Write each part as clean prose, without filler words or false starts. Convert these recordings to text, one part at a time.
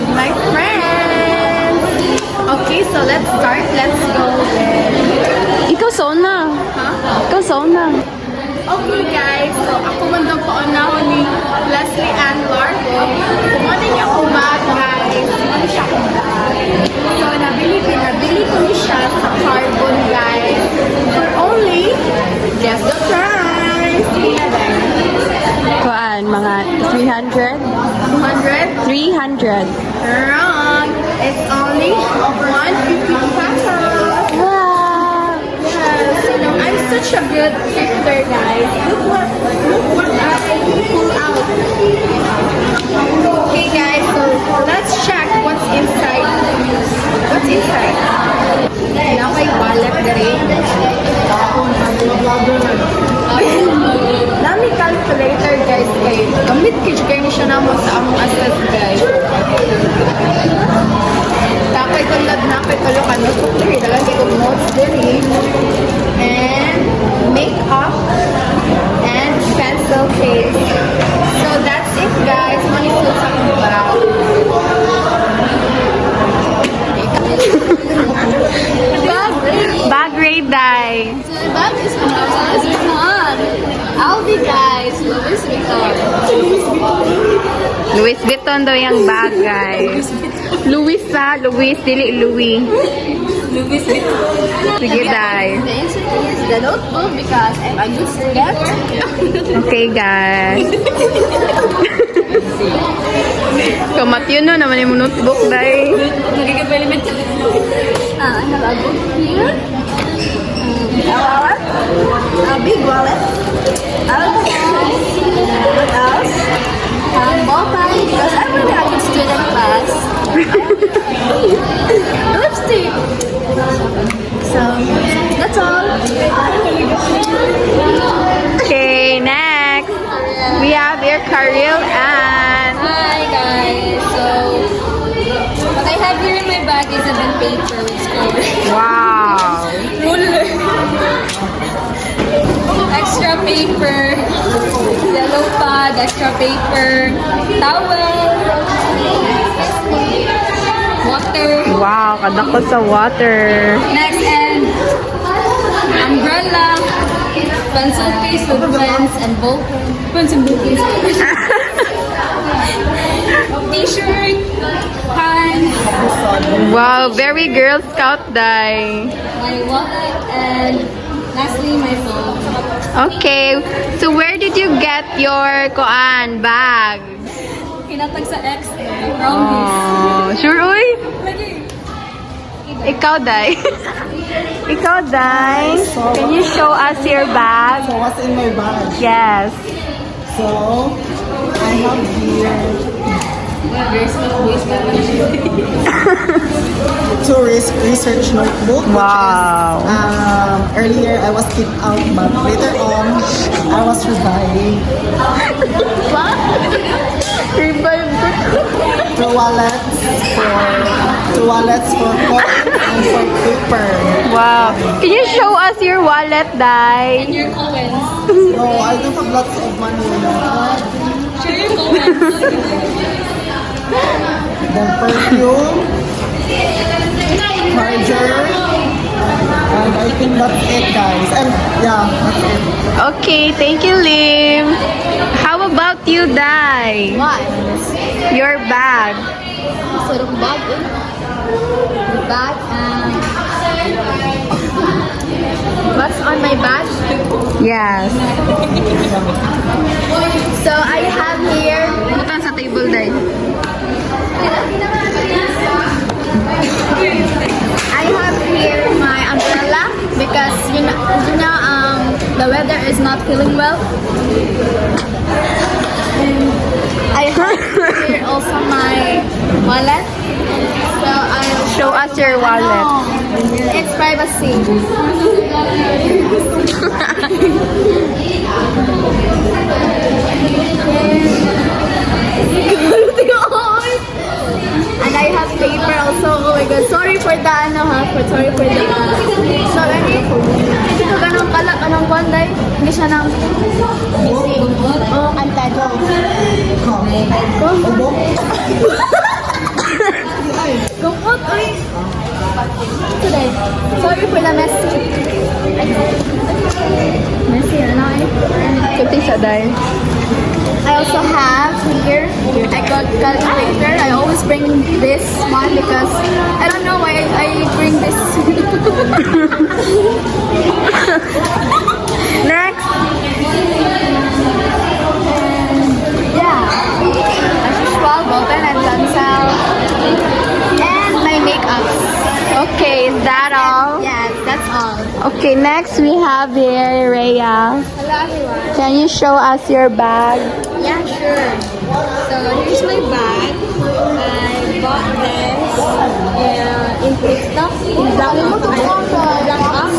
with my friends. Okay, so let's start. Let's go with... Ikaw sauna. Huh? Ikaw sauna. Okay guys, so ako man daw paunahon ni Leslie Ann Largo. Kumano niya ako bag guys. Kumano siya akong bag. So nabili ko ni siya sa Carbon guys. For only, guess the price. Kuan, mga 300? 200? 300. Wrong. It's only 150 pesos. Wow! Yes, you know, I'm such a good thrifter, guys. Look what I pull out. Okay, guys, so let's check what's inside. What's inside? Now my wallet, Nami calculator, guys, kay gamit kayo ni siya namo sa among assets, guys. Tapay kung nagnapay ko yung ano, so clear, nalagay ko notes din and makeup and pencil case. So that's it guys, manisul sa akong bag. Bag raid day. So the bag is from Louis Vuitton. Aldi guys, Louis Vuitton. Louis Vuitton daw yung bag, guys. Louis sa, Louis, dili Louis. Louis Vuitton. Sige, day. The answer is the notebook because I'm a good student. Okay, guys. Kamatyon no, naman yung notebook, day. I have a book here. A wallet. A big wallet. Alcohol. What else? Ball pen because I'm really a good student class. Lipstick. So that's all. Okay, next. We have here Karil and... Hi guys. So what I have here in my bag is a pen paper with score. Wow. Ruler. Extra paper. Yellow pad, extra paper. Towel. Water. Wow, kadako sa water. Next and umbrella. Pencil case with pens and ball pen. Pens and ball case. T-shirt. Pants. Wow, very Girl Scout day. My wallet and lastly my phone. Okay, so where did you get your koan bag? Kinatag sa X from this. Oh, sure, uy. Lagi. Ikaw, day. Ikaw, day. Can you show us your bag? So what's in my bag? Yes. So I have here tourist research notebook. Wow. Which is, earlier I was kicked out, but later on I was revived. Two wallets for coins and for paper. Wow. Can you show us your wallet, day? Your coins. No, I don't have lots of money. Share your coins. Then perfume, charger, and I think that's it, guys. And yeah, that's it. Okay, thank you, Lim. How about you, Dai? What? Your bag. So the bag, the bag and what's on my bag? Yes. So I have here. Butan sa table, Dai. I have here my umbrella because you know the weather is not feeling well. And I have here also my wallet. So I'll Show us your wallet. It's privacy. And I have paper also. Oh my god. Sorry for the sorry for the so hindi ko ganang kalat anong kwanday. Hindi siya nang oh, antado. for the messy. Messy, ano eh? Kunti sa day. I also have here, I got calculator. I always bring this one because I don't know why I bring this. Next. Yeah, as usual, ballpen and pencil. And my makeups. Okay, is that all? Yes, that's all. Okay, next we have here Rhea. Hello everyone. Can you show us your bag? Yeah, sure. So here's my bag. I bought this in TikTok. In Black Box.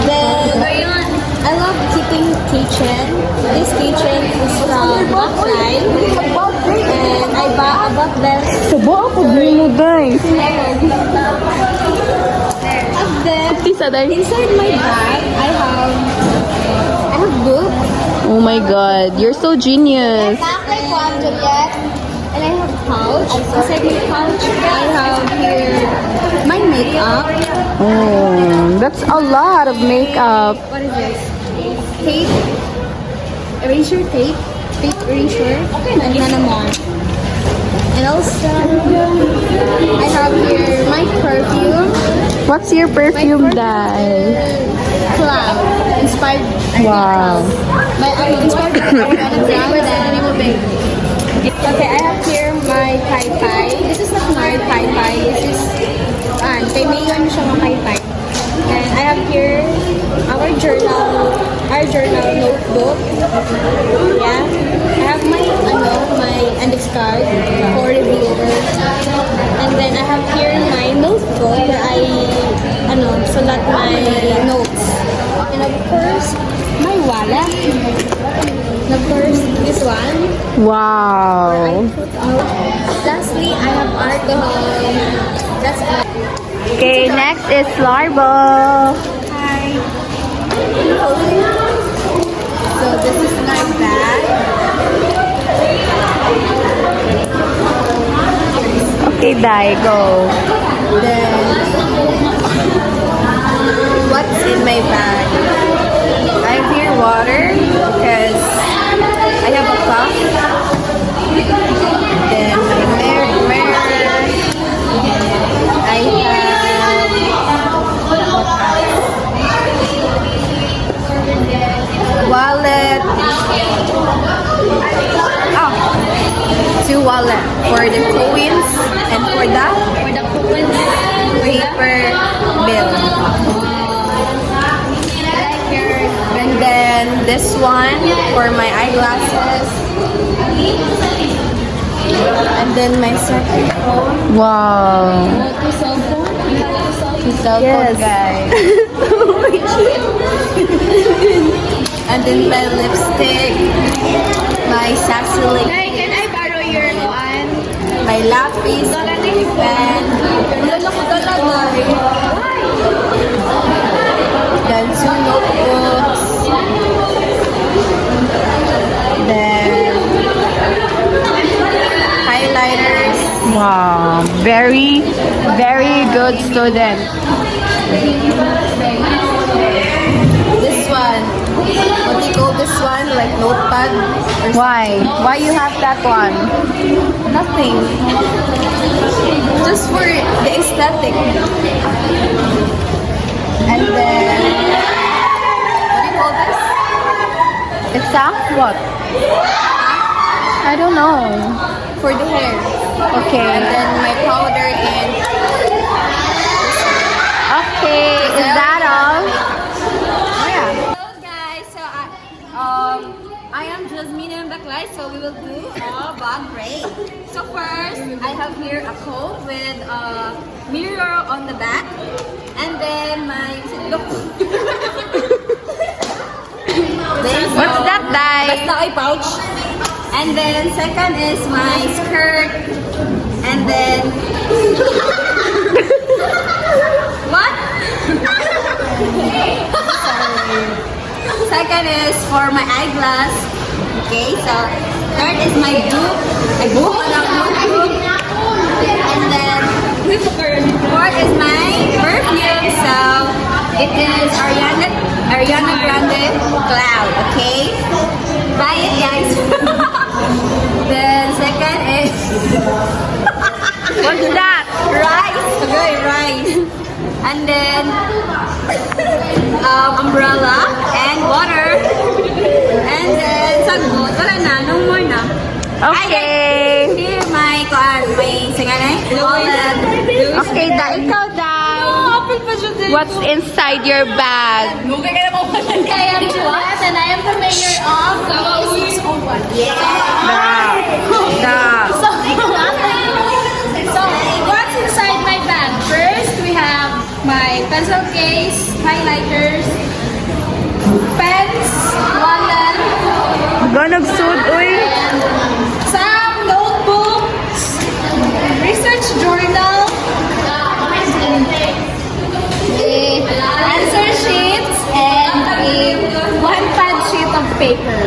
Then I love keeping keychain. This keychain is from Blackfly. And I bought this. Subo ako din mo, guys. And then Kunti sa day. inside my bag, I have book. Oh my god, you're so genius. Back like one Juliet. And I have pouch. Inside my pouch, I have here my makeup. Oh, that's a lot of makeup. What is this? Tape. Eraser tape. Tape eraser. And Nanamon. And also, I have here my perfume. What's your perfume, Dai? Cloud. Inspired. Wow. By inspired by Ariana Grande. Okay, I have here my Pai. This is not my Pai. This is kay Mayon siya mga Pai. And I have here our journal notebook. Yeah. I have my index card for reviewers. And then I have here my notebook where I sulat my notes. And of course, my wallet. And of course, this one. Wow. Lastly, I have alcohol. That's all. Okay, next is Larbo. Hi. So this is my bag. Okay, Dai, go. Then what's in my bag? I have here water because I have a cough. Then my mirror. I have wallet. Two wallet for the coins and for the paper bill. And then this one for my eyeglasses. And then my second phone. Wow. Cell phone, guys. And then my lipstick, my sassy lip. Hey, can I borrow your one? My lapis, pen. Then two notebooks. Then highlighters. Wow. Very, very good student. This one. What do you call this one? Like notepad? Or Why? Why you have that one? nothing. Just for the aesthetic. And then, what do you call this? It's a what? I don't know. For the hair. Okay. And then my powder and Okay, is that all? Hello guys, so I am Jasmine and Baklay, so we will do a bag raid. So first, I have here a coat with a mirror on the back, and then my What's that, Dai? Basta ay pouch. And then second is my skirt, and then what? Second is for my eyeglass. Okay, so third is my book. I book notebook. And then fourth is my perfume. So It is Ariana Grande Cloud, okay? Buy it, guys. Then second is What's that? rice. Okay, rice. And then umbrella and water. And then sagot. Wala na, no more na. Okay. Here, my singanay. Wallet. Okay, ikaw, Dai. What's inside your bag? I am Jules and I am the mayor of Davao 601. So, what's inside my bag? First, we have my pencil case, highlighters, pens, wallet, Ganog sud, uy. some notebooks, research journal, answer sheets, and a one-pad sheet of paper.